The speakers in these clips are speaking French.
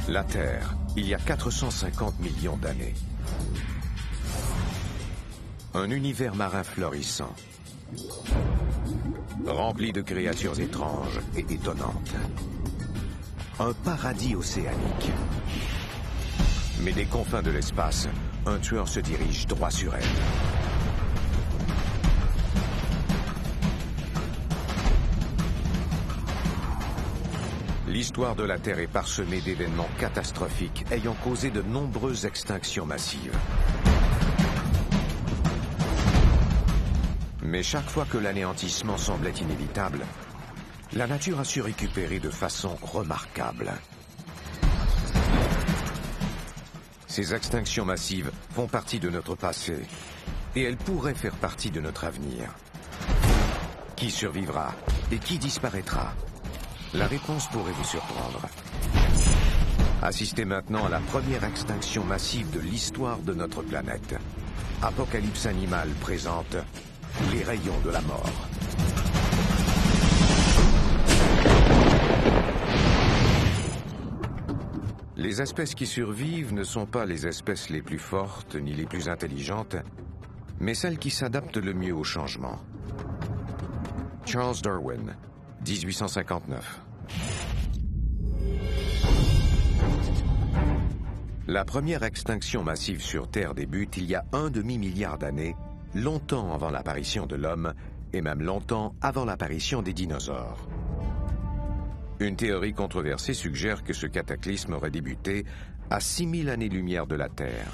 La Terre, il y a 450 millions d'années. Un univers marin florissant, rempli de créatures étranges et étonnantes. Un paradis océanique. Mais des confins de l'espace, un tueur se dirige droit sur elle. L'histoire de la Terre est parsemée d'événements catastrophiques ayant causé de nombreuses extinctions massives. Mais chaque fois que l'anéantissement semblait inévitable, la nature a su récupérer de façon remarquable. Ces extinctions massives font partie de notre passé et elles pourraient faire partie de notre avenir. Qui survivra et qui disparaîtra? La réponse pourrait vous surprendre. Assistez maintenant à la première extinction massive de l'histoire de notre planète. Apocalypse Animal présente les rayons de la mort. Les espèces qui survivent ne sont pas les espèces les plus fortes ni les plus intelligentes, mais celles qui s'adaptent le mieux au changement. Charles Darwin, 1859. La première extinction massive sur Terre débute il y a 1 demi-milliard d'années, longtemps avant l'apparition de l'homme et même longtemps avant l'apparition des dinosaures. Une théorie controversée suggère que ce cataclysme aurait débuté à 6000 années-lumière de la Terre.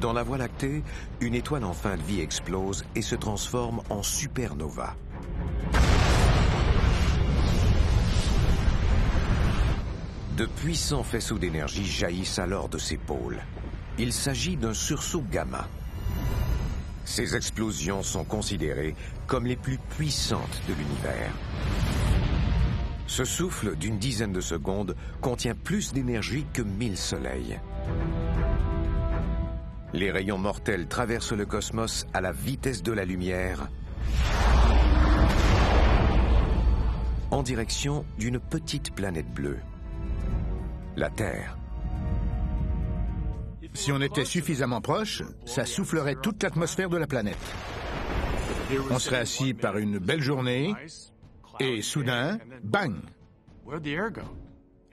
Dans la Voie lactée, une étoile en fin de vie explose et se transforme en supernova. De puissants faisceaux d'énergie jaillissent alors de ses pôles. Il s'agit d'un sursaut gamma. Ces explosions sont considérées comme les plus puissantes de l'univers. Ce souffle d'une dizaine de secondes contient plus d'énergie que 1000 soleils. Les rayons mortels traversent le cosmos à la vitesse de la lumière en direction d'une petite planète bleue, la Terre. Si on était suffisamment proche, ça soufflerait toute l'atmosphère de la planète. On serait assis par une belle journée et soudain, bang!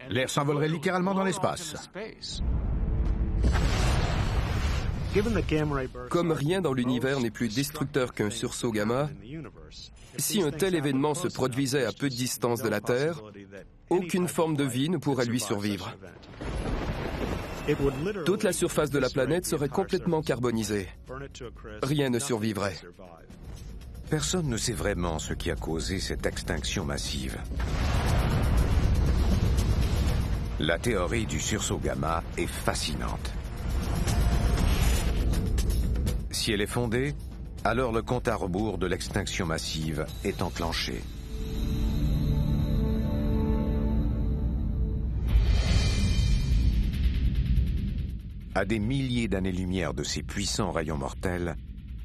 L'air s'envolerait littéralement dans l'espace. Comme rien dans l'univers n'est plus destructeur qu'un sursaut gamma, si un tel événement se produisait à peu de distance de la Terre, aucune forme de vie ne pourrait lui survivre. Toute la surface de la planète serait complètement carbonisée. Rien ne survivrait. Personne ne sait vraiment ce qui a causé cette extinction massive. La théorie du sursaut gamma est fascinante. Si elle est fondée, alors le compte à rebours de l'extinction massive est enclenché. À des milliers d'années-lumière de ces puissants rayons mortels,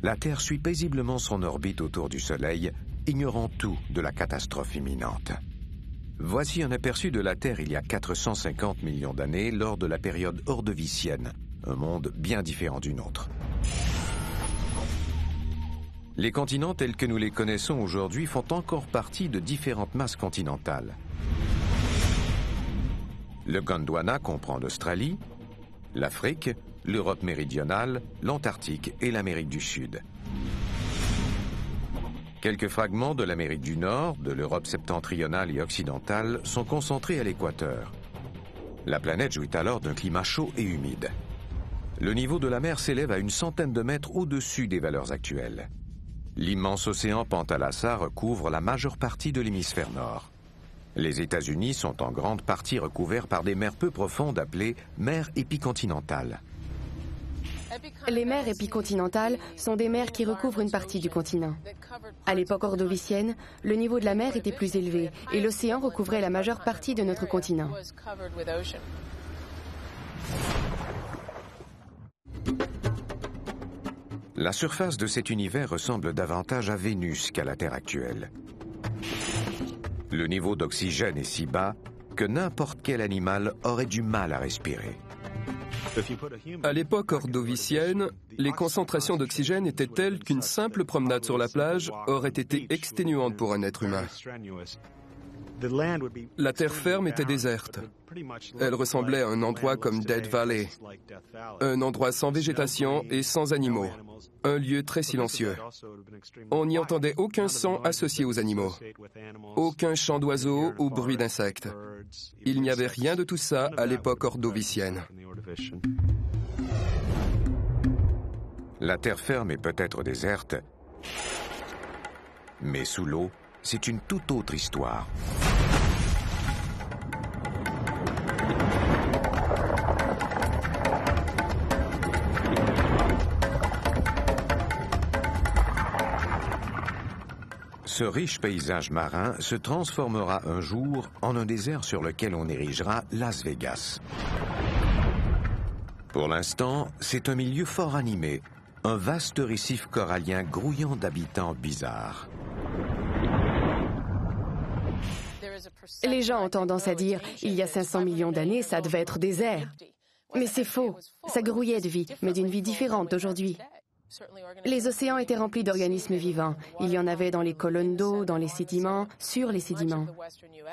la Terre suit paisiblement son orbite autour du Soleil, ignorant tout de la catastrophe imminente. Voici un aperçu de la Terre il y a 450 millions d'années lors de la période ordovicienne, un monde bien différent du nôtre. Les continents tels que nous les connaissons aujourd'hui font encore partie de différentes masses continentales. Le Gondwana comprend l'Australie, l'Afrique, l'Europe méridionale, l'Antarctique et l'Amérique du Sud. Quelques fragments de l'Amérique du Nord, de l'Europe septentrionale et occidentale sont concentrés à l'équateur. La planète jouit alors d'un climat chaud et humide. Le niveau de la mer s'élève à une centaine de mètres au-dessus des valeurs actuelles. L'immense océan Panthalassa recouvre la majeure partie de l'hémisphère nord. Les États-Unis sont en grande partie recouverts par des mers peu profondes appelées mers épicontinentales. Les mers épicontinentales sont des mers qui recouvrent une partie du continent. À l'époque ordovicienne, le niveau de la mer était plus élevé et l'océan recouvrait la majeure partie de notre continent. La surface de cet univers ressemble davantage à Vénus qu'à la Terre actuelle. Le niveau d'oxygène est si bas que n'importe quel animal aurait du mal à respirer. À l'époque ordovicienne, les concentrations d'oxygène étaient telles qu'une simple promenade sur la plage aurait été exténuante pour un être humain. La terre ferme était déserte. Elle ressemblait à un endroit comme Death Valley, un endroit sans végétation et sans animaux, un lieu très silencieux. On n'y entendait aucun son associé aux animaux, aucun chant d'oiseaux ou bruit d'insectes. Il n'y avait rien de tout ça à l'époque ordovicienne. La terre ferme est peut-être déserte, mais sous l'eau, c'est une toute autre histoire. Ce riche paysage marin se transformera un jour en un désert sur lequel on érigera Las Vegas. Pour l'instant, c'est un milieu fort animé, un vaste récif corallien grouillant d'habitants bizarres. Les gens ont tendance à dire « il y a 500 millions d'années, ça devait être désert ». Mais c'est faux. Ça grouillait de vie, mais d'une vie différente d'aujourd'hui. Les océans étaient remplis d'organismes vivants. Il y en avait dans les colonnes d'eau, dans les sédiments, sur les sédiments.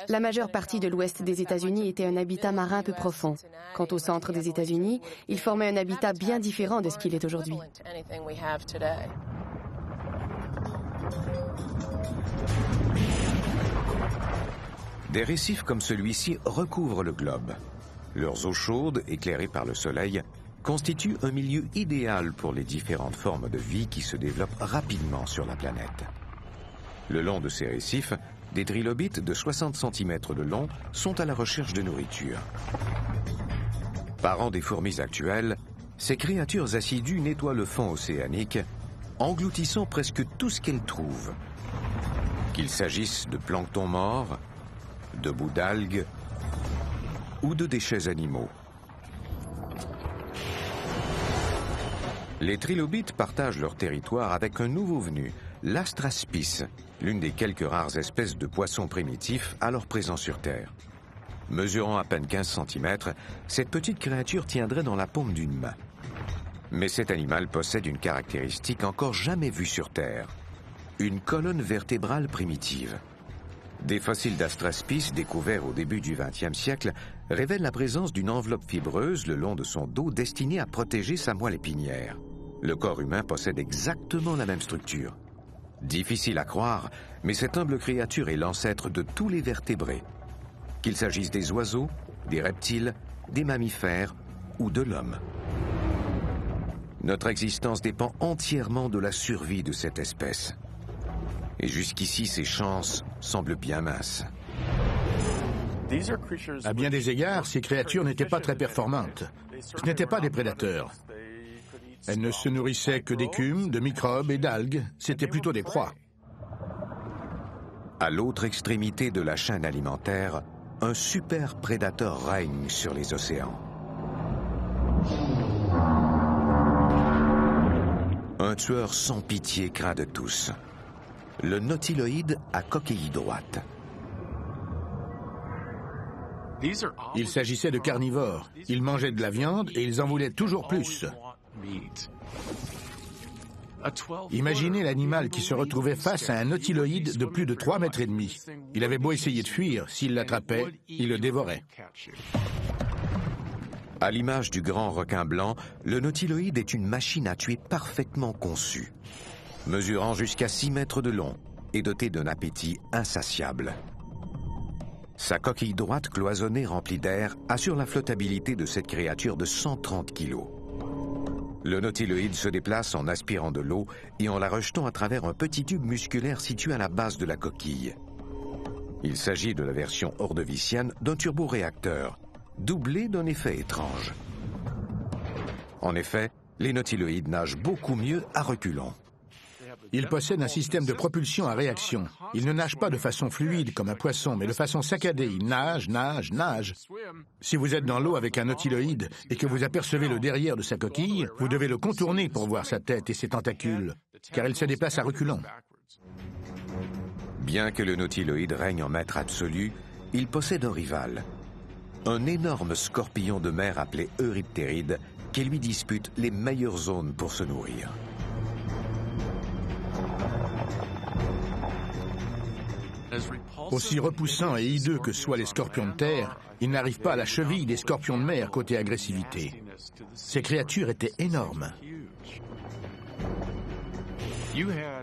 La majeure partie de l'ouest des États-Unis était un habitat marin peu profond. Quant au centre des États-Unis, il formait un habitat bien différent de ce qu'il est aujourd'hui. Des récifs comme celui-ci recouvrent le globe. Leurs eaux chaudes, éclairées par le soleil, constituent un milieu idéal pour les différentes formes de vie qui se développent rapidement sur la planète. Le long de ces récifs, des trilobites de 60 cm de long sont à la recherche de nourriture. Parents des fourmis actuelles, ces créatures assidues nettoient le fond océanique, engloutissant presque tout ce qu'elles trouvent. Qu'il s'agisse de plancton mort, de bouts d'algues ou de déchets animaux. Les trilobites partagent leur territoire avec un nouveau venu, l'Astraspis, l'une des quelques rares espèces de poissons primitifs alors présents sur Terre. Mesurant à peine 15 cm, cette petite créature tiendrait dans la paume d'une main. Mais cet animal possède une caractéristique encore jamais vue sur Terre, une colonne vertébrale primitive. Des fossiles d'Astraspis découverts au début du XXe siècle révèlent la présence d'une enveloppe fibreuse le long de son dos destinée à protéger sa moelle épinière. Le corps humain possède exactement la même structure. Difficile à croire, mais cette humble créature est l'ancêtre de tous les vertébrés. Qu'il s'agisse des oiseaux, des reptiles, des mammifères ou de l'homme. Notre existence dépend entièrement de la survie de cette espèce. Et jusqu'ici, ses chances semblent bien minces. À bien des égards, ces créatures n'étaient pas très performantes. Ce n'étaient pas des prédateurs. Elles ne se nourrissaient que d'écume, de microbes et d'algues. C'étaient plutôt des proies. À l'autre extrémité de la chaîne alimentaire, un super prédateur règne sur les océans. Un tueur sans pitié craint de tous. Le nautiloïde à coquille droite. Il s'agissait de carnivores. Ils mangeaient de la viande et ils en voulaient toujours plus. Imaginez l'animal qui se retrouvait face à un nautiloïde de plus de 3,5 mètres. Il avait beau essayer de fuir, s'il l'attrapait, il le dévorait. À l'image du grand requin blanc, le nautiloïde est une machine à tuer parfaitement conçue. Mesurant jusqu'à 6 mètres de long et doté d'un appétit insatiable. Sa coquille droite cloisonnée remplie d'air assure la flottabilité de cette créature de 130 kilos. Le nautiloïde se déplace en aspirant de l'eau et en la rejetant à travers un petit tube musculaire situé à la base de la coquille. Il s'agit de la version ordovicienne d'un turboréacteur, doublé d'un effet étrange. En effet, les nautiloïdes nagent beaucoup mieux à reculons. Ils possèdent un système de propulsion à réaction. Ils ne nagent pas de façon fluide comme un poisson, mais de façon saccadée. Ils nagent, nagent, nagent. Si vous êtes dans l'eau avec un nautiloïde et que vous apercevez le derrière de sa coquille, vous devez le contourner pour voir sa tête et ses tentacules, car il se déplace à reculons. Bien que le nautiloïde règne en maître absolu, il possède un rival, un énorme scorpion de mer appelé Euryptéride qui lui dispute les meilleures zones pour se nourrir. Aussi repoussants et hideux que soient les scorpions de terre, ils n'arrivent pas à la cheville des scorpions de mer côté agressivité. Ces créatures étaient énormes.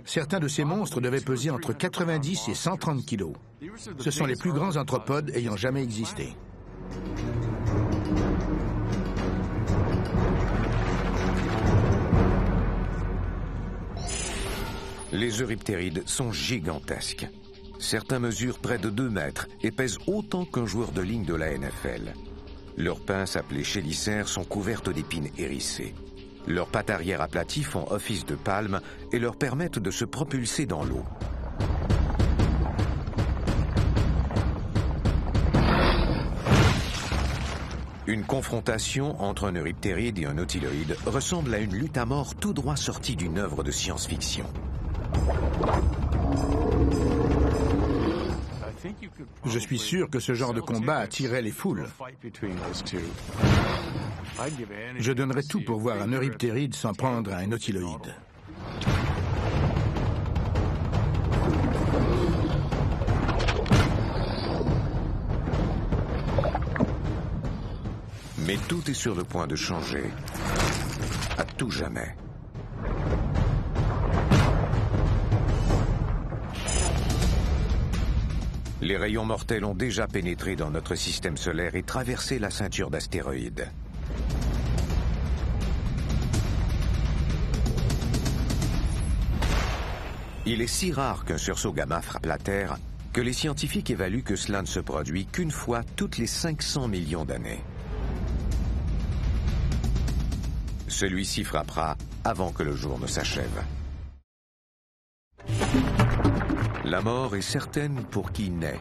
Certains de ces monstres devaient peser entre 90 et 130 kilos. Ce sont les plus grands anthropodes ayant jamais existé. Les euryptérides sont gigantesques. Certains mesurent près de 2 mètres et pèsent autant qu'un joueur de ligne de la NFL. Leurs pinces appelées chélicères sont couvertes d'épines hérissées. Leurs pattes arrière aplaties font office de palme et leur permettent de se propulser dans l'eau. Une confrontation entre un euryptéride et un nautiloïde ressemble à une lutte à mort tout droit sortie d'une œuvre de science-fiction. Je suis sûr que ce genre de combat attirait les foules. Je donnerais tout pour voir un euryptéride s'en prendre à un nautiloïde. Mais tout est sur le point de changer, à tout jamais. Les rayons mortels ont déjà pénétré dans notre système solaire et traversé la ceinture d'astéroïdes. Il est si rare qu'un sursaut gamma frappe la Terre que les scientifiques évaluent que cela ne se produit qu'une fois toutes les 500 millions d'années. Celui-ci frappera avant que le jour ne s'achève. La mort est certaine pour qui naît,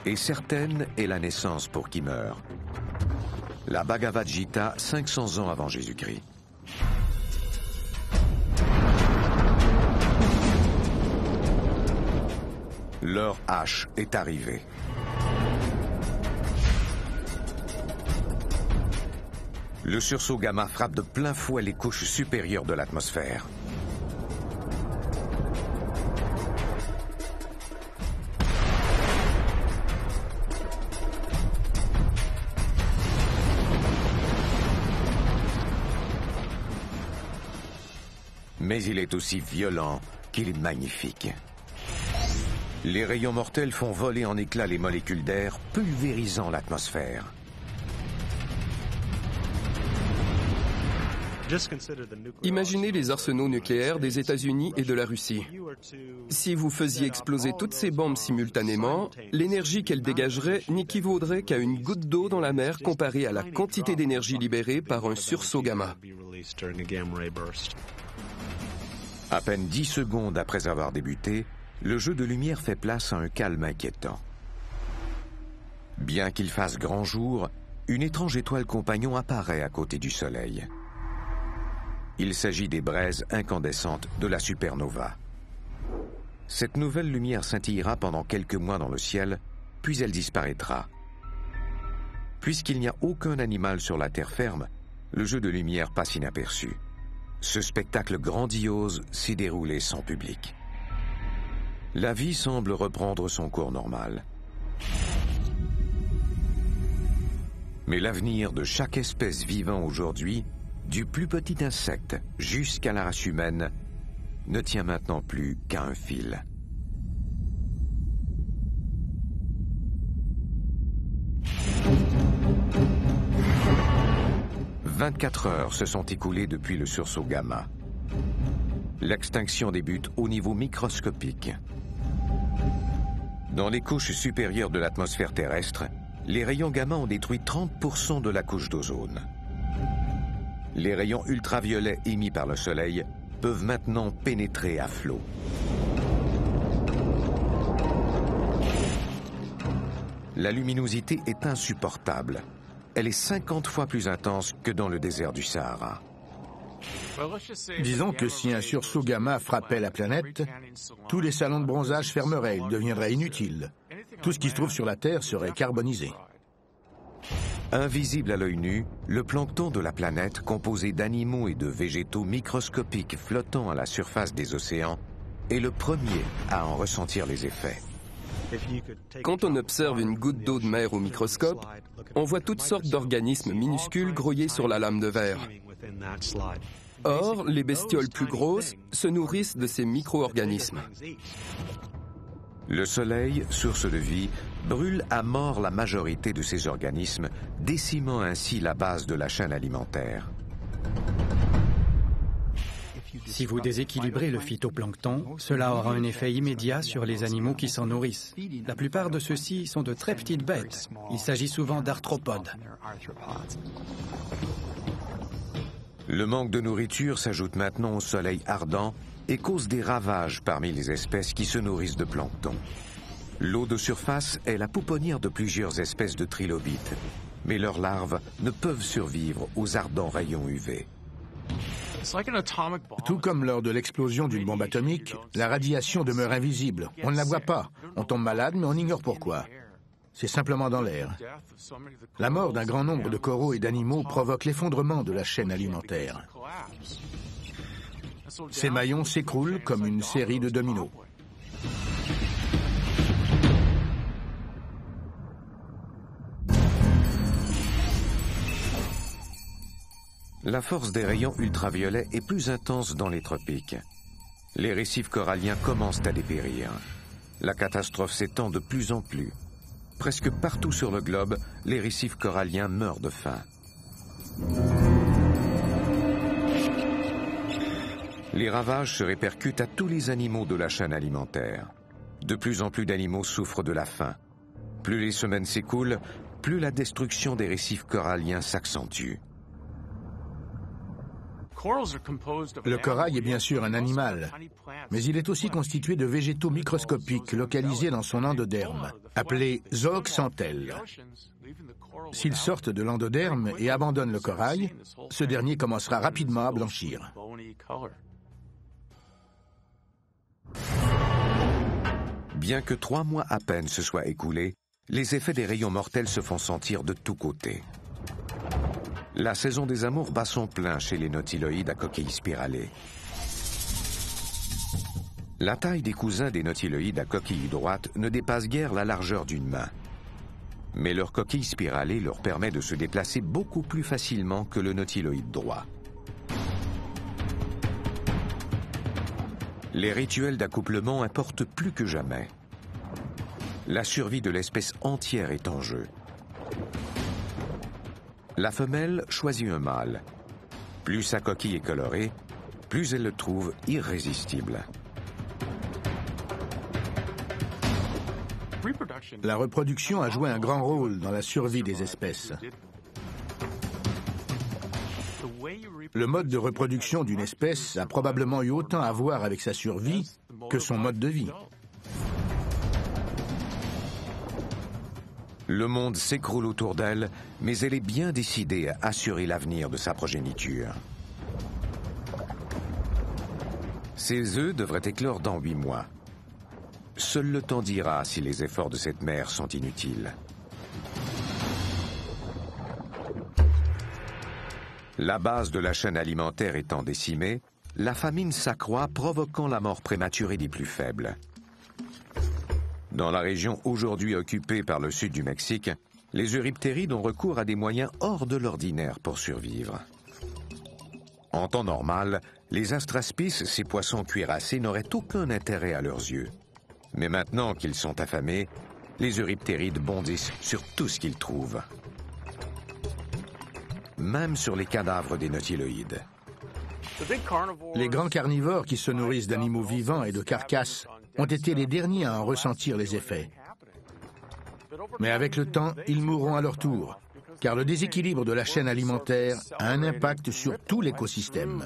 et certaine est la naissance pour qui meurt. La Bhagavad Gita, 500 ans avant Jésus-Christ. L'heure H est arrivée. Le sursaut gamma frappe de plein fouet les couches supérieures de l'atmosphère. Mais il est aussi violent qu'il est magnifique. Les rayons mortels font voler en éclats les molécules d'air, pulvérisant l'atmosphère. Imaginez les arsenaux nucléaires des États-Unis et de la Russie. Si vous faisiez exploser toutes ces bombes simultanément, l'énergie qu'elles dégageraient n'équivaudrait qu'à une goutte d'eau dans la mer comparée à la quantité d'énergie libérée par un sursaut gamma. À peine 10 secondes après avoir débuté, le jeu de lumière fait place à un calme inquiétant. Bien qu'il fasse grand jour, une étrange étoile compagnon apparaît à côté du Soleil. Il s'agit des braises incandescentes de la supernova. Cette nouvelle lumière scintillera pendant quelques mois dans le ciel, puis elle disparaîtra. Puisqu'il n'y a aucun animal sur la terre ferme, le jeu de lumière passe inaperçu. Ce spectacle grandiose s'est déroulé sans public. La vie semble reprendre son cours normal. Mais l'avenir de chaque espèce vivant aujourd'hui, du plus petit insecte jusqu'à la race humaine, ne tient maintenant plus qu'à un fil. « 24 heures se sont écoulées depuis le sursaut gamma. L'extinction débute au niveau microscopique. Dans les couches supérieures de l'atmosphère terrestre, les rayons gamma ont détruit 30% de la couche d'ozone. Les rayons ultraviolets émis par le Soleil peuvent maintenant pénétrer à flot. La luminosité est insupportable. Elle est 50 fois plus intense que dans le désert du Sahara. Disons que si un sursaut gamma frappait la planète, tous les salons de bronzage fermeraient, ils deviendraient inutiles. Tout ce qui se trouve sur la Terre serait carbonisé. Invisible à l'œil nu, le plancton de la planète, composé d'animaux et de végétaux microscopiques flottant à la surface des océans, est le premier à en ressentir les effets. Quand on observe une goutte d'eau de mer au microscope, on voit toutes sortes d'organismes minuscules grouillés sur la lame de verre. Or, les bestioles plus grosses se nourrissent de ces micro-organismes. Le soleil, source de vie, brûle à mort la majorité de ces organismes, décimant ainsi la base de la chaîne alimentaire. Si vous déséquilibrez le phytoplancton, cela aura un effet immédiat sur les animaux qui s'en nourrissent. La plupart de ceux-ci sont de très petites bêtes. Il s'agit souvent d'arthropodes. Le manque de nourriture s'ajoute maintenant au soleil ardent et cause des ravages parmi les espèces qui se nourrissent de plancton. L'eau de surface est la pouponnière de plusieurs espèces de trilobites, mais leurs larves ne peuvent survivre aux ardents rayons UV. Tout comme lors de l'explosion d'une bombe atomique, la radiation demeure invisible. On ne la voit pas. On tombe malade, mais on ignore pourquoi. C'est simplement dans l'air. La mort d'un grand nombre de coraux et d'animaux provoque l'effondrement de la chaîne alimentaire. Ces maillons s'écroulent comme une série de dominos. La force des rayons ultraviolets est plus intense dans les tropiques. Les récifs coralliens commencent à dépérir. La catastrophe s'étend de plus en plus. Presque partout sur le globe, les récifs coralliens meurent de faim. Les ravages se répercutent à tous les animaux de la chaîne alimentaire. De plus en plus d'animaux souffrent de la faim. Plus les semaines s'écoulent, plus la destruction des récifs coralliens s'accentue. Le corail est bien sûr un animal, mais il est aussi constitué de végétaux microscopiques localisés dans son endoderme, appelés zooxanthelles. S'ils sortent de l'endoderme et abandonnent le corail, ce dernier commencera rapidement à blanchir. Bien que 3 mois à peine se soient écoulés, les effets des rayons mortels se font sentir de tous côtés. La saison des amours bat son plein chez les nautiloïdes à coquilles spiralées. La taille des cousins des nautiloïdes à coquilles droites ne dépasse guère la largeur d'une main. Mais leur coquille spiralée leur permet de se déplacer beaucoup plus facilement que le nautiloïde droit. Les rituels d'accouplement importent plus que jamais. La survie de l'espèce entière est en jeu. La femelle choisit un mâle. Plus sa coquille est colorée, plus elle le trouve irrésistible. La reproduction a joué un grand rôle dans la survie des espèces. Le mode de reproduction d'une espèce a probablement eu autant à voir avec sa survie que son mode de vie. Le monde s'écroule autour d'elle, mais elle est bien décidée à assurer l'avenir de sa progéniture. Ses œufs devraient éclore dans 8 mois. Seul le temps dira si les efforts de cette mère sont inutiles. La base de la chaîne alimentaire étant décimée, la famine s'accroît, provoquant la mort prématurée des plus faibles. Dans la région aujourd'hui occupée par le sud du Mexique, les euryptérides ont recours à des moyens hors de l'ordinaire pour survivre. En temps normal, les astraspices, ces poissons cuirassés, n'auraient aucun intérêt à leurs yeux. Mais maintenant qu'ils sont affamés, les euryptérides bondissent sur tout ce qu'ils trouvent. Même sur les cadavres des nautiloïdes. Les grands carnivores qui se nourrissent d'animaux vivants et de carcasses ont été les derniers à en ressentir les effets. Mais avec le temps, ils mourront à leur tour, car le déséquilibre de la chaîne alimentaire a un impact sur tout l'écosystème.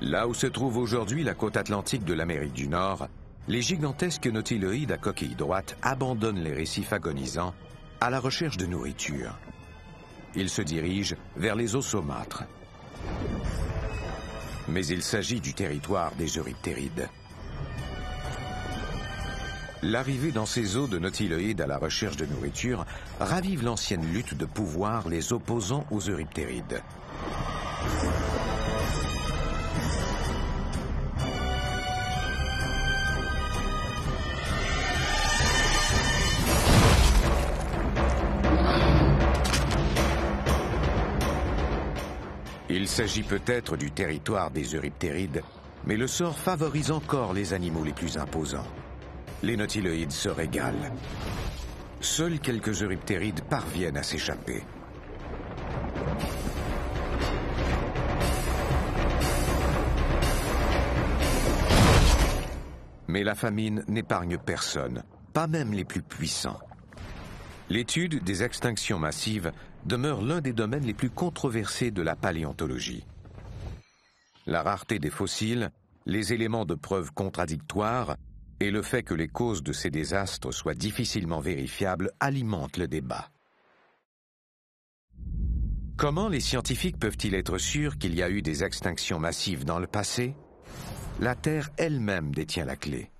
Là où se trouve aujourd'hui la côte atlantique de l'Amérique du Nord, les gigantesques nautiloïdes à coquille droite abandonnent les récifs agonisants à la recherche de nourriture. Ils se dirigent vers les eaux saumâtres. Mais il s'agit du territoire des euryptérides. L'arrivée dans ces eaux de nautiloïdes à la recherche de nourriture ravive l'ancienne lutte de pouvoir les opposant aux euryptérides. Il s'agit peut-être du territoire des euryptérides, mais le sort favorise encore les animaux les plus imposants. Les nautiloïdes se régalent. Seuls quelques euryptérides parviennent à s'échapper. Mais la famine n'épargne personne, pas même les plus puissants. L'étude des extinctions massives demeure l'un des domaines les plus controversés de la paléontologie. La rareté des fossiles, les éléments de preuve contradictoires et le fait que les causes de ces désastres soient difficilement vérifiables alimentent le débat. Comment les scientifiques peuvent-ils être sûrs qu'il y a eu des extinctions massives dans le passé? La Terre elle-même détient la clé.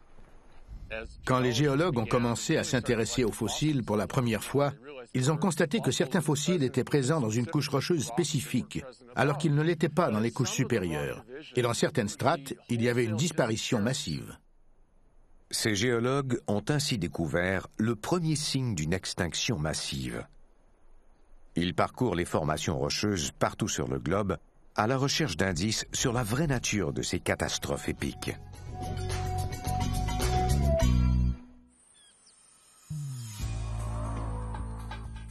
Quand les géologues ont commencé à s'intéresser aux fossiles pour la première fois, ils ont constaté que certains fossiles étaient présents dans une couche rocheuse spécifique, alors qu'ils ne l'étaient pas dans les couches supérieures. Et dans certaines strates, il y avait une disparition massive. Ces géologues ont ainsi découvert le premier signe d'une extinction massive. Ils parcourent les formations rocheuses partout sur le globe à la recherche d'indices sur la vraie nature de ces catastrophes épiques.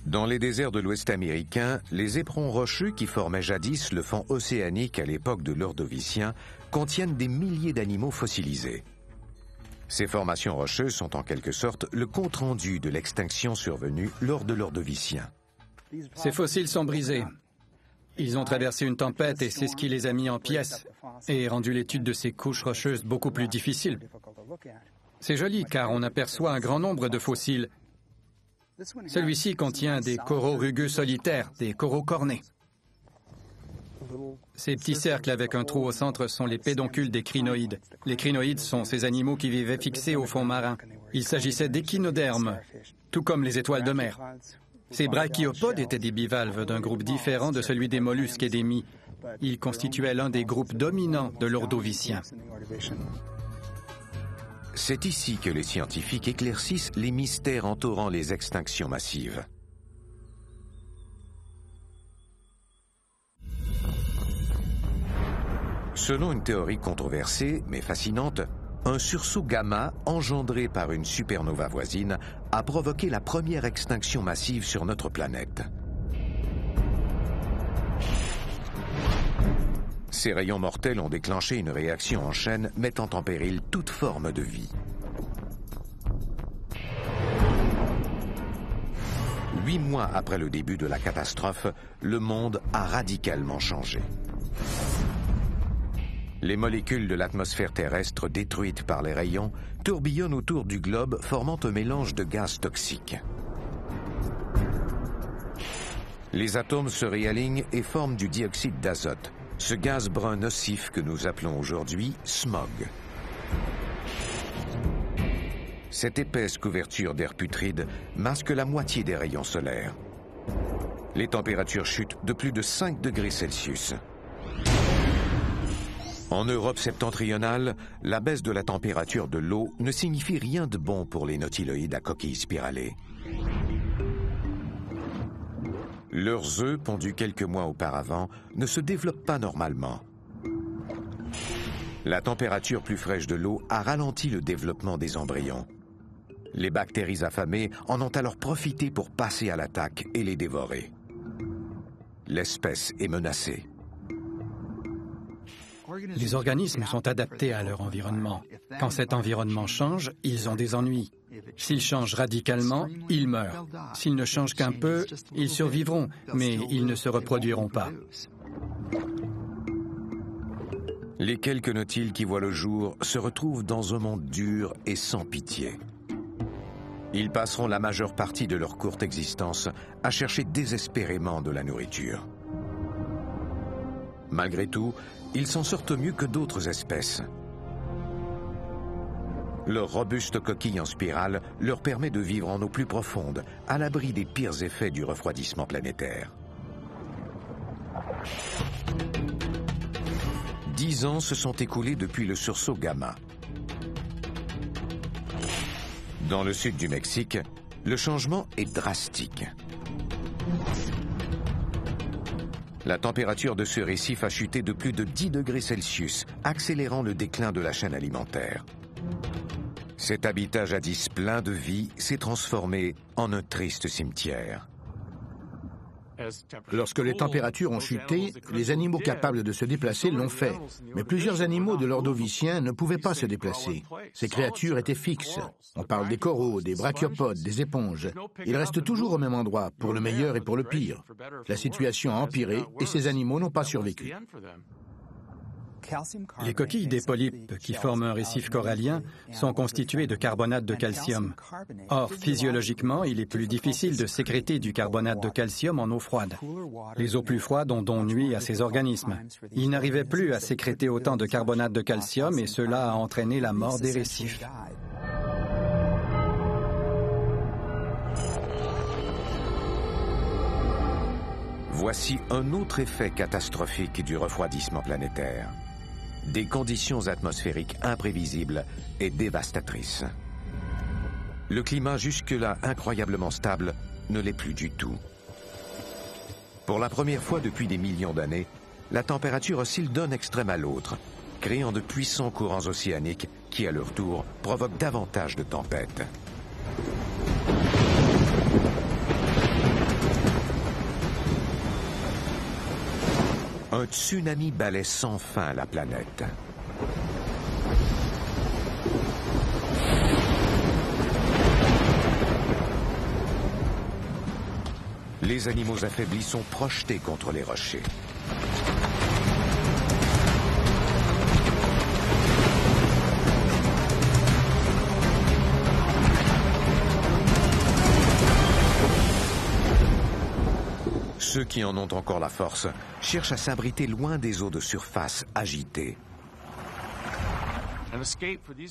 Dans les déserts de l'Ouest américain, les éperons rocheux qui formaient jadis le fond océanique à l'époque de l'Ordovicien contiennent des milliers d'animaux fossilisés. Ces formations rocheuses sont en quelque sorte le compte-rendu de l'extinction survenue lors de l'Ordovicien. Ces fossiles sont brisés. Ils ont traversé une tempête et c'est ce qui les a mis en pièces et rendu l'étude de ces couches rocheuses beaucoup plus difficile. C'est joli car on aperçoit un grand nombre de fossiles. Celui-ci contient des coraux rugueux solitaires, des coraux cornés. Ces petits cercles avec un trou au centre sont les pédoncules des crinoïdes. Les crinoïdes sont ces animaux qui vivaient fixés au fond marin. Il s'agissait d'échinodermes, tout comme les étoiles de mer. Ces brachiopodes étaient des bivalves d'un groupe différent de celui des mollusques et des mys. Ils constituaient l'un des groupes dominants de l'Ordovicien. C'est ici que les scientifiques éclaircissent les mystères entourant les extinctions massives. Selon une théorie controversée, mais fascinante, un sursaut gamma engendré par une supernova voisine a provoqué la première extinction massive sur notre planète. Ces rayons mortels ont déclenché une réaction en chaîne mettant en péril toute forme de vie. 8 mois après le début de la catastrophe, le monde a radicalement changé. Les molécules de l'atmosphère terrestre détruites par les rayons tourbillonnent autour du globe, formant un mélange de gaz toxiques. Les atomes se réalignent et forment du dioxyde d'azote, ce gaz brun nocif que nous appelons aujourd'hui smog. Cette épaisse couverture d'air putride masque la moitié des rayons solaires. Les températures chutent de plus de 5 degrés Celsius. En Europe septentrionale, la baisse de la température de l'eau ne signifie rien de bon pour les nautiloïdes à coquilles spiralées. Leurs œufs, pondus quelques mois auparavant, ne se développent pas normalement. La température plus fraîche de l'eau a ralenti le développement des embryons. Les bactéries affamées en ont alors profité pour passer à l'attaque et les dévorer. L'espèce est menacée. Les organismes sont adaptés à leur environnement. Quand cet environnement change, ils ont des ennuis. S'ils changent radicalement, ils meurent. S'ils ne changent qu'un peu, ils survivront, mais ils ne se reproduiront pas. Les quelques nautiles qui voient le jour se retrouvent dans un monde dur et sans pitié. Ils passeront la majeure partie de leur courte existence à chercher désespérément de la nourriture. Malgré tout, ils s'en sortent mieux que d'autres espèces. Leur robuste coquille en spirale leur permet de vivre en eau plus profonde, à l'abri des pires effets du refroidissement planétaire. 10 ans se sont écoulés depuis le sursaut gamma. Dans le sud du Mexique, le changement est drastique. La température de ce récif a chuté de plus de 10 degrés Celsius, accélérant le déclin de la chaîne alimentaire. Cet habitat jadis plein de vie s'est transformé en un triste cimetière. Lorsque les températures ont chuté, les animaux capables de se déplacer l'ont fait. Mais plusieurs animaux de l'Ordovicien ne pouvaient pas se déplacer. Ces créatures étaient fixes. On parle des coraux, des brachiopodes, des éponges. Ils restent toujours au même endroit, pour le meilleur et pour le pire. La situation a empiré et ces animaux n'ont pas survécu. Les coquilles des polypes, qui forment un récif corallien, sont constituées de carbonate de calcium. Or, physiologiquement, il est plus difficile de sécréter du carbonate de calcium en eau froide. Les eaux plus froides ont donc nui à ces organismes. Ils n'arrivaient plus à sécréter autant de carbonate de calcium et cela a entraîné la mort des récifs. Voici un autre effet catastrophique du refroidissement planétaire. Des conditions atmosphériques imprévisibles et dévastatrices. Le climat jusque-là incroyablement stable ne l'est plus du tout. Pour la première fois depuis des millions d'années, la température oscille d'un extrême à l'autre, créant de puissants courants océaniques qui, à leur tour, provoquent davantage de tempêtes. Un tsunami balaie sans fin la planète. Les animaux affaiblis sont projetés contre les rochers. Ceux qui en ont encore la force cherchent à s'abriter loin des eaux de surface agitées.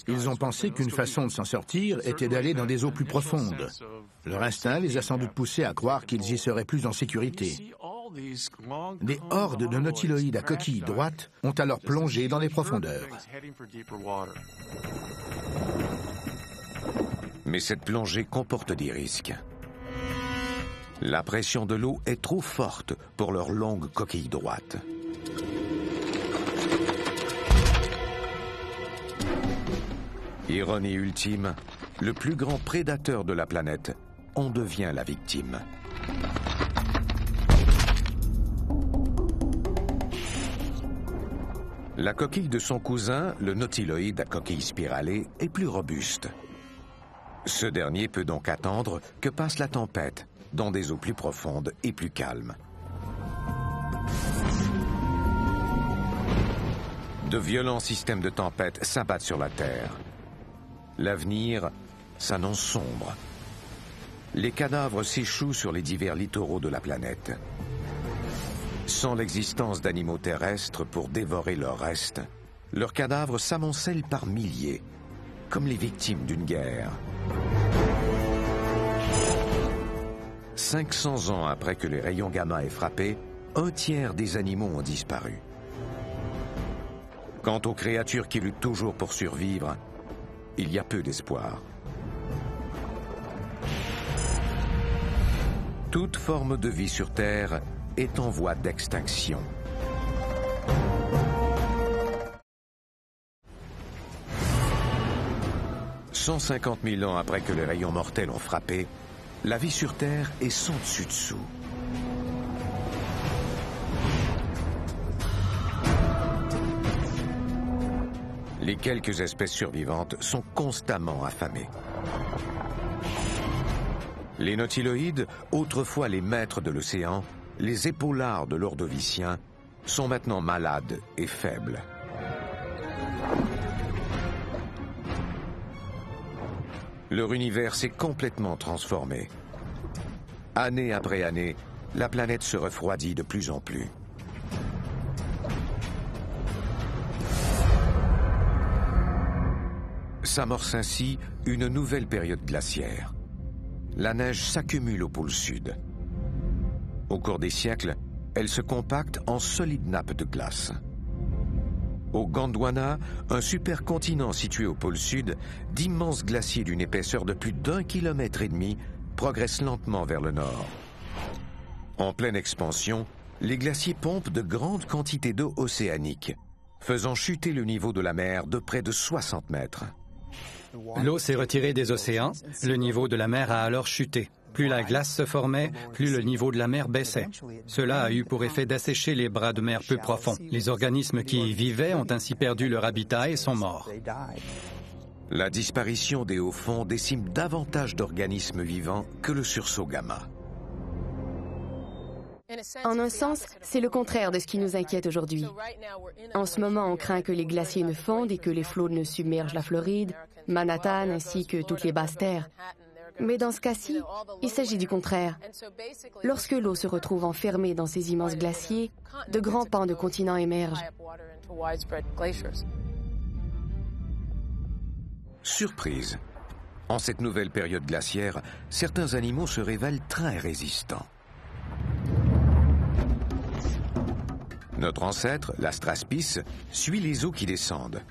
Ils ont pensé qu'une façon de s'en sortir était d'aller dans des eaux plus profondes. Leur instinct les a sans doute poussés à croire qu'ils y seraient plus en sécurité. Des hordes de nautiloïdes à coquille droite ont alors plongé dans les profondeurs. Mais cette plongée comporte des risques. La pression de l'eau est trop forte pour leur longue coquille droite. Ironie ultime, le plus grand prédateur de la planète en devient la victime. La coquille de son cousin, le nautiloïde à coquille spiralée, est plus robuste. Ce dernier peut donc attendre que passe la tempête, dans des eaux plus profondes et plus calmes. De violents systèmes de tempête s'abattent sur la Terre. L'avenir s'annonce sombre. Les cadavres s'échouent sur les divers littoraux de la planète. Sans l'existence d'animaux terrestres pour dévorer leurs restes, leurs cadavres s'amoncellent par milliers, comme les victimes d'une guerre. 500 ans après que les rayons gamma aient frappé, un tiers des animaux ont disparu. Quant aux créatures qui luttent toujours pour survivre, il y a peu d'espoir. Toute forme de vie sur Terre est en voie d'extinction. « 150 000 ans après que les rayons mortels ont frappé, la vie sur Terre est sans dessus-dessous. Les quelques espèces survivantes sont constamment affamées. Les nautiloïdes, autrefois les maîtres de l'océan, les épaulards de l'Ordovicien, sont maintenant malades et faibles. Leur univers s'est complètement transformé. Année après année, la planète se refroidit de plus en plus. S'amorce ainsi une nouvelle période glaciaire. La neige s'accumule au pôle sud. Au cours des siècles, elle se compacte en solides nappes de glace. Au Gondwana, un supercontinent situé au pôle sud, d'immenses glaciers d'une épaisseur de plus d'1,5 km progressent lentement vers le nord. En pleine expansion, les glaciers pompent de grandes quantités d'eau océanique, faisant chuter le niveau de la mer de près de 60 mètres. L'eau s'est retirée des océans, le niveau de la mer a alors chuté. Plus la glace se formait, plus le niveau de la mer baissait. Cela a eu pour effet d'assécher les bras de mer peu profonds. Les organismes qui y vivaient ont ainsi perdu leur habitat et sont morts. La disparition des hauts fonds décime davantage d'organismes vivants que le sursaut gamma. En un sens, c'est le contraire de ce qui nous inquiète aujourd'hui. En ce moment, on craint que les glaciers ne fondent et que les flots ne submergent la Floride, Manhattan ainsi que toutes les basses terres. Mais dans ce cas-ci, il s'agit du contraire. Lorsque l'eau se retrouve enfermée dans ces immenses glaciers, de grands pans de continents émergent. Surprise! En cette nouvelle période glaciaire, certains animaux se révèlent très résistants. Notre ancêtre, l'Astraspis, suit les eaux qui descendent.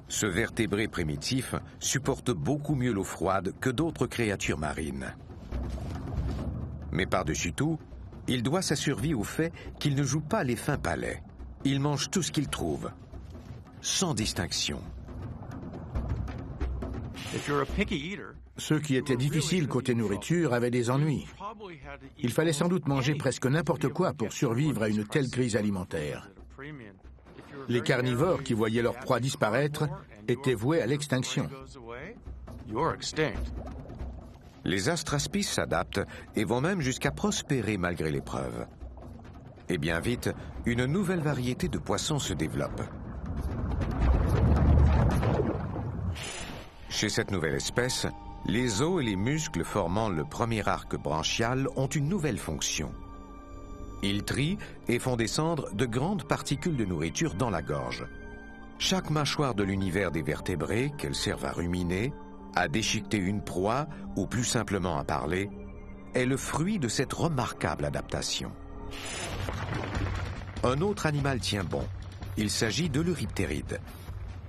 Ce vertébré primitif supporte beaucoup mieux l'eau froide que d'autres créatures marines. Mais par-dessus tout, il doit sa survie au fait qu'il ne joue pas les fins palais. Il mange tout ce qu'il trouve, sans distinction. Ceux qui étaient difficiles côté nourriture avaient des ennuis. Il fallait sans doute manger presque n'importe quoi pour survivre à une telle crise alimentaire. Les carnivores qui voyaient leur proie disparaître étaient voués à l'extinction. Les Astraspis s'adaptent et vont même jusqu'à prospérer malgré l'épreuve. Et bien vite, une nouvelle variété de poissons se développe. Chez cette nouvelle espèce, les os et les muscles formant le premier arc branchial ont une nouvelle fonction. Ils trient et font descendre de grandes particules de nourriture dans la gorge. Chaque mâchoire de l'univers des vertébrés, qu'elles servent à ruminer, à déchiqueter une proie ou plus simplement à parler, est le fruit de cette remarquable adaptation. Un autre animal tient bon. Il s'agit de l'Euryptéride.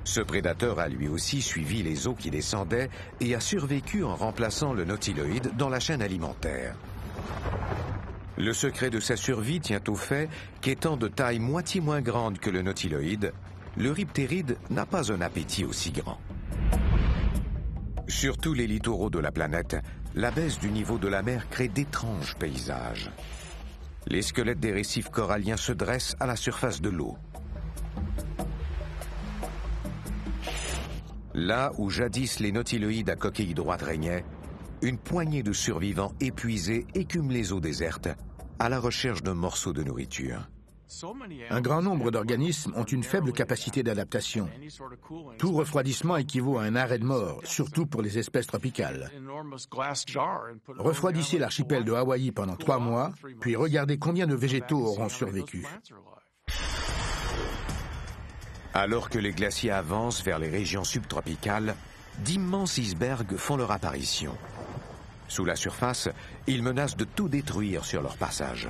Ce prédateur a lui aussi suivi les eaux qui descendaient et a survécu en remplaçant le nautiloïde dans la chaîne alimentaire. Le secret de sa survie tient au fait qu'étant de taille moitié moins grande que le nautiloïde, l'Euryptéride n'a pas un appétit aussi grand. Sur tous les littoraux de la planète, la baisse du niveau de la mer crée d'étranges paysages. Les squelettes des récifs coralliens se dressent à la surface de l'eau. Là où jadis les nautiloïdes à coquille droite régnaient, une poignée de survivants épuisés écume les eaux désertes à la recherche d'un morceau de nourriture. Un grand nombre d'organismes ont une faible capacité d'adaptation. Tout refroidissement équivaut à un arrêt de mort, surtout pour les espèces tropicales. Refroidissez l'archipel de Hawaï pendant 3 mois, puis regardez combien de végétaux auront survécu. Alors que les glaciers avancent vers les régions subtropicales, d'immenses icebergs font leur apparition. Sous la surface, ils menacent de tout détruire sur leur passage.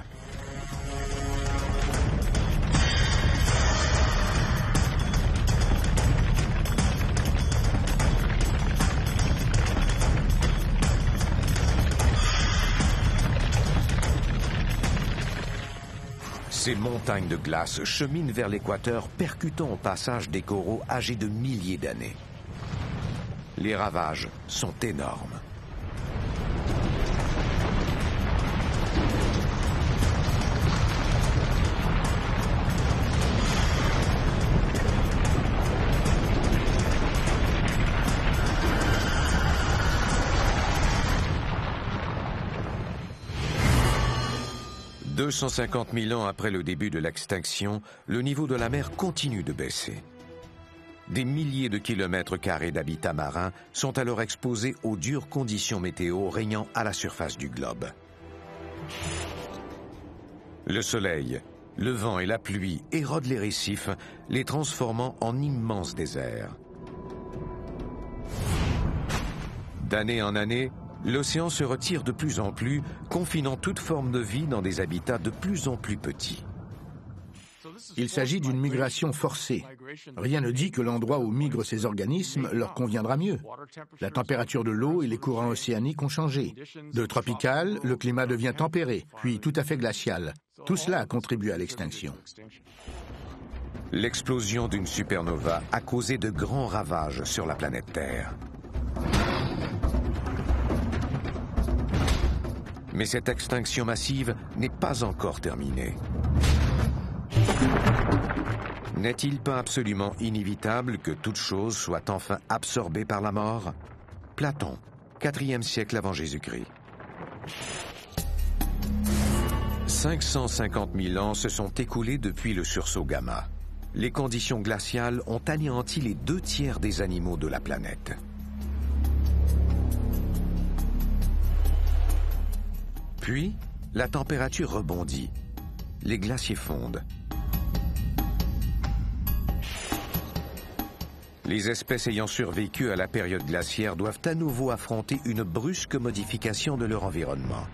Ces montagnes de glace cheminent vers l'équateur, percutant au passage des coraux âgés de milliers d'années. Les ravages sont énormes. « 250 000 ans après le début de l'extinction, le niveau de la mer continue de baisser. Des milliers de kilomètres carrés d'habitats marins sont alors exposés aux dures conditions météo régnant à la surface du globe. Le soleil, le vent et la pluie érodent les récifs, les transformant en immenses déserts. D'année en année, l'océan se retire de plus en plus, confinant toute forme de vie dans des habitats de plus en plus petits. Il s'agit d'une migration forcée. Rien ne dit que l'endroit où migrent ces organismes leur conviendra mieux. La température de l'eau et les courants océaniques ont changé. De tropical, le climat devient tempéré, puis tout à fait glacial. Tout cela a contribué à l'extinction. L'explosion d'une supernova a causé de grands ravages sur la planète Terre. Mais cette extinction massive n'est pas encore terminée. N'est-il pas absolument inévitable que toute chose soit enfin absorbée par la mort? Platon, 4e siècle avant Jésus-Christ. 550 000 ans se sont écoulés depuis le sursaut gamma. Les conditions glaciales ont anéanti les 2/3 des animaux de la planète. Puis, la température rebondit. Les glaciers fondent. Les espèces ayant survécu à la période glaciaire doivent à nouveau affronter une brusque modification de leur environnement.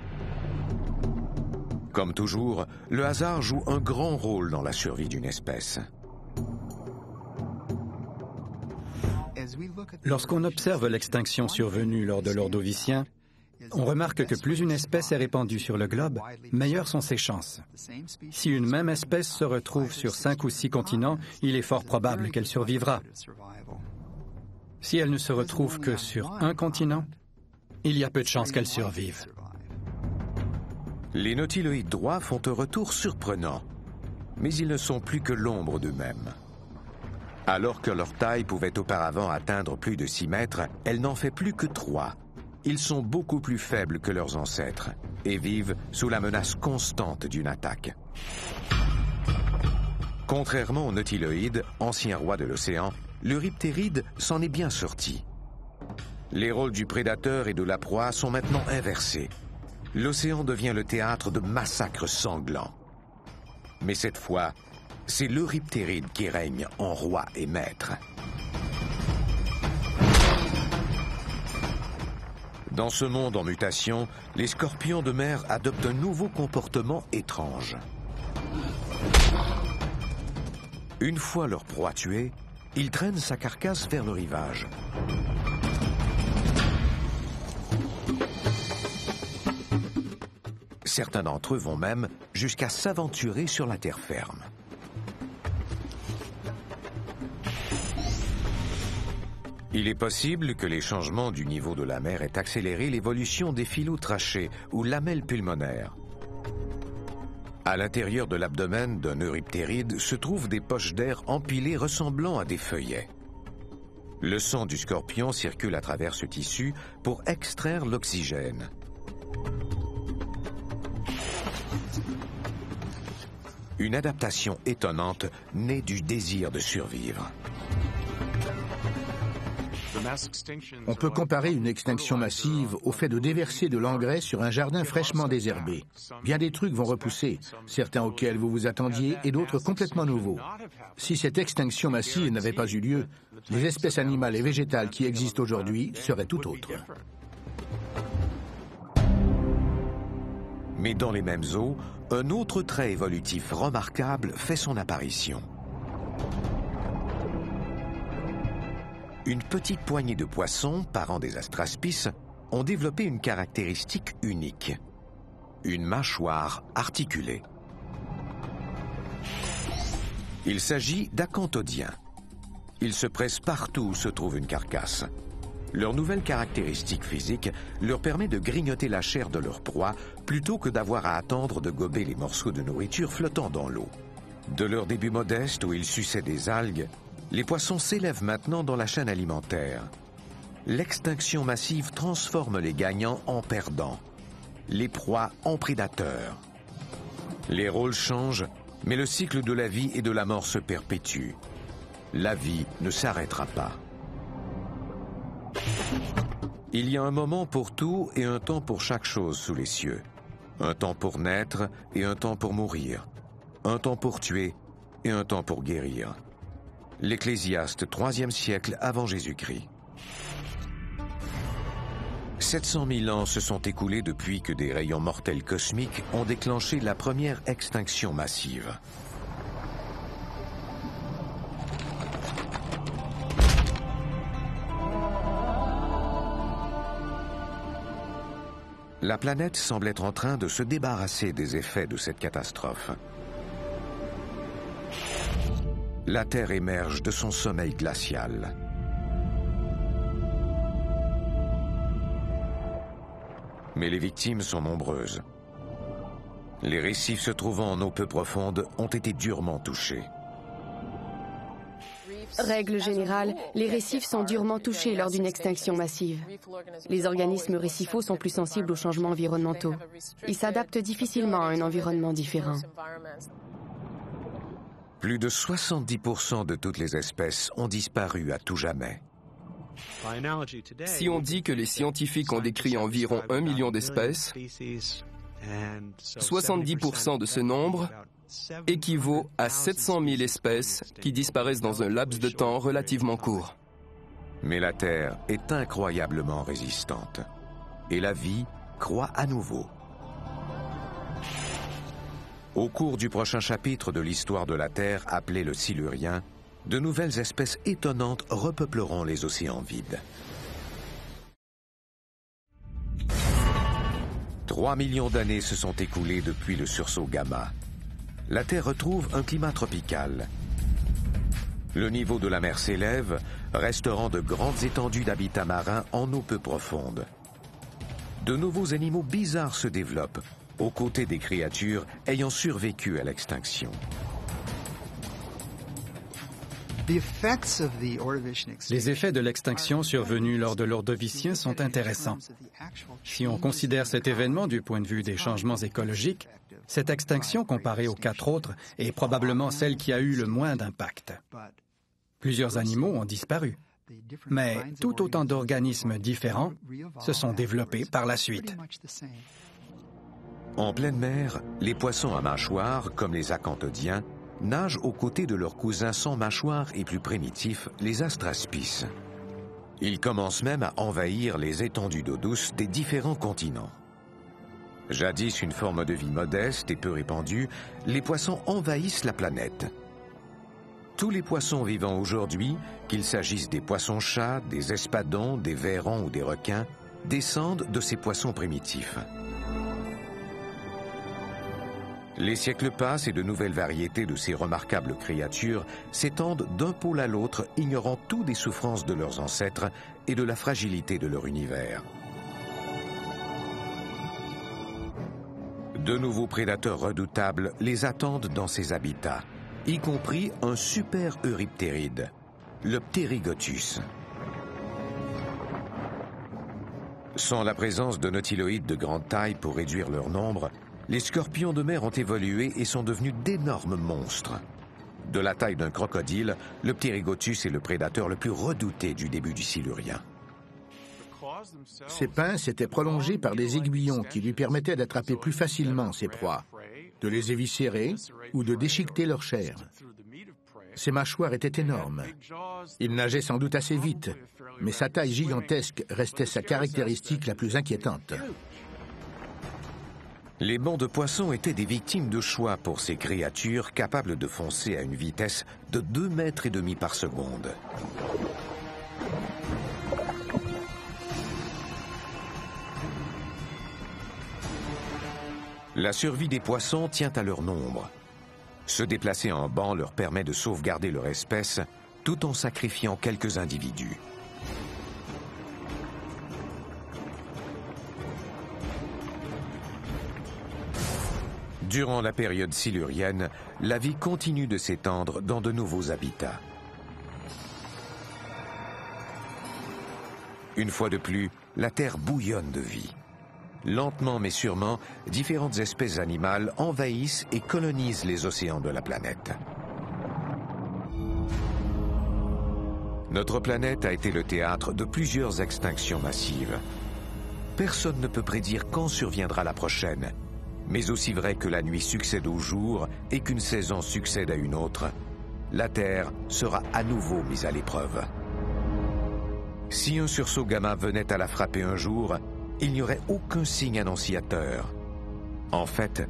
Comme toujours, le hasard joue un grand rôle dans la survie d'une espèce. Lorsqu'on observe l'extinction survenue lors de l'Ordovicien, on remarque que plus une espèce est répandue sur le globe, meilleures sont ses chances. Si une même espèce se retrouve sur 5 ou 6 continents, il est fort probable qu'elle survivra. Si elle ne se retrouve que sur un continent, il y a peu de chances qu'elle survive. Les nautiloïdes droits font un retour surprenant, mais ils ne sont plus que l'ombre d'eux-mêmes. Alors que leur taille pouvait auparavant atteindre plus de 6 mètres, elle n'en fait plus que 3. Ils sont beaucoup plus faibles que leurs ancêtres et vivent sous la menace constante d'une attaque. Contrairement aux nautiloïdes, anciens rois de l'océan, l'Euryptéride s'en est bien sorti. Les rôles du prédateur et de la proie sont maintenant inversés. L'océan devient le théâtre de massacres sanglants. Mais cette fois, c'est l'Euryptéride qui règne en roi et maître. Dans ce monde en mutation, les scorpions de mer adoptent un nouveau comportement étrange. Une fois leur proie tuée, ils traînent sa carcasse vers le rivage. Certains d'entre eux vont même jusqu'à s'aventurer sur la terre ferme. Il est possible que les changements du niveau de la mer aient accéléré l'évolution des phyllotrachées ou lamelles pulmonaires. À l'intérieur de l'abdomen d'un euryptéride se trouvent des poches d'air empilées ressemblant à des feuillets. Le sang du scorpion circule à travers ce tissu pour extraire l'oxygène. Une adaptation étonnante née du désir de survivre. On peut comparer une extinction massive au fait de déverser de l'engrais sur un jardin fraîchement désherbé. Bien des trucs vont repousser, certains auxquels vous vous attendiez et d'autres complètement nouveaux. Si cette extinction massive n'avait pas eu lieu, les espèces animales et végétales qui existent aujourd'hui seraient tout autres. Mais dans les mêmes eaux, un autre trait évolutif remarquable fait son apparition. Une petite poignée de poissons, parents des astraspices, ont développé une caractéristique unique. Une mâchoire articulée. Il s'agit d'acanthodiens. Ils se pressent partout où se trouve une carcasse. Leur nouvelle caractéristique physique leur permet de grignoter la chair de leur proie plutôt que d'avoir à attendre de gober les morceaux de nourriture flottant dans l'eau. De leur début modeste où ils suçaient des algues, les poissons s'élèvent maintenant dans la chaîne alimentaire. L'extinction massive transforme les gagnants en perdants, les proies en prédateurs. Les rôles changent, mais le cycle de la vie et de la mort se perpétue. La vie ne s'arrêtera pas. Il y a un moment pour tout et un temps pour chaque chose sous les cieux. Un temps pour naître et un temps pour mourir. Un temps pour tuer et un temps pour guérir. L'Ecclésiaste, 3e siècle avant Jésus-Christ. 700 000 ans se sont écoulés depuis que des rayons mortels cosmiques ont déclenché la première extinction massive. La planète semble être en train de se débarrasser des effets de cette catastrophe. La Terre émerge de son sommeil glacial. Mais les victimes sont nombreuses. Les récifs se trouvant en eau peu profonde ont été durement touchés. Règle générale, les récifs sont durement touchés lors d'une extinction massive. Les organismes récifaux sont plus sensibles aux changements environnementaux. Ils s'adaptent difficilement à un environnement différent. Plus de 70% de toutes les espèces ont disparu à tout jamais. Si on dit que les scientifiques ont décrit environ 1 million d'espèces, 70% de ce nombre équivaut à 700 000 espèces qui disparaissent dans un laps de temps relativement court. Mais la Terre est incroyablement résistante. Et la vie croît à nouveau. Au cours du prochain chapitre de l'histoire de la Terre, appelé le Silurien, de nouvelles espèces étonnantes repeupleront les océans vides. 3 millions d'années se sont écoulées depuis le sursaut gamma. La Terre retrouve un climat tropical. Le niveau de la mer s'élève, restaurant de grandes étendues d'habitats marins en eau peu profonde. De nouveaux animaux bizarres se développent, aux côtés des créatures ayant survécu à l'extinction. Les effets de l'extinction survenue lors de l'Ordovicien sont intéressants. Si on considère cet événement du point de vue des changements écologiques, cette extinction, comparée aux 4 autres, est probablement celle qui a eu le moins d'impact. Plusieurs animaux ont disparu, mais tout autant d'organismes différents se sont développés par la suite. En pleine mer, les poissons à mâchoire, comme les acanthodiens, nagent aux côtés de leurs cousins sans mâchoire et plus primitifs, les astraspices. Ils commencent même à envahir les étendues d'eau douce des différents continents. Jadis une forme de vie modeste et peu répandue, les poissons envahissent la planète. Tous les poissons vivants aujourd'hui, qu'il s'agisse des poissons-chats, des espadons, des vairons ou des requins, descendent de ces poissons primitifs. Les siècles passent et de nouvelles variétés de ces remarquables créatures s'étendent d'un pôle à l'autre, ignorant tout des souffrances de leurs ancêtres et de la fragilité de leur univers. De nouveaux prédateurs redoutables les attendent dans ces habitats, y compris un super euryptéride, le Pterigotus. Sans la présence de nautiloïdes de grande taille pour réduire leur nombre, les scorpions de mer ont évolué et sont devenus d'énormes monstres. De la taille d'un crocodile, le Pterigotus est le prédateur le plus redouté du début du Silurien. Ses pinces étaient prolongées par des aiguillons qui lui permettaient d'attraper plus facilement ses proies, de les éviscérer ou de déchiqueter leur chair. Ses mâchoires étaient énormes. Il nageait sans doute assez vite, mais sa taille gigantesque restait sa caractéristique la plus inquiétante. Les bancs de poissons étaient des victimes de choix pour ces créatures capables de foncer à une vitesse de 2,5 mètres par seconde. La survie des poissons tient à leur nombre. Se déplacer en banc leur permet de sauvegarder leur espèce tout en sacrifiant quelques individus. Durant la période silurienne, la vie continue de s'étendre dans de nouveaux habitats. Une fois de plus, la Terre bouillonne de vie. Lentement mais sûrement, différentes espèces animales envahissent et colonisent les océans de la planète. Notre planète a été le théâtre de plusieurs extinctions massives. Personne ne peut prédire quand surviendra la prochaine, mais aussi vrai que la nuit succède au jour et qu'une saison succède à une autre, la Terre sera à nouveau mise à l'épreuve. Si un sursaut gamma venait à la frapper un jour, il n'y aurait aucun signe annonciateur. En fait,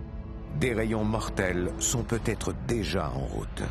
des rayons mortels sont peut-être déjà en route.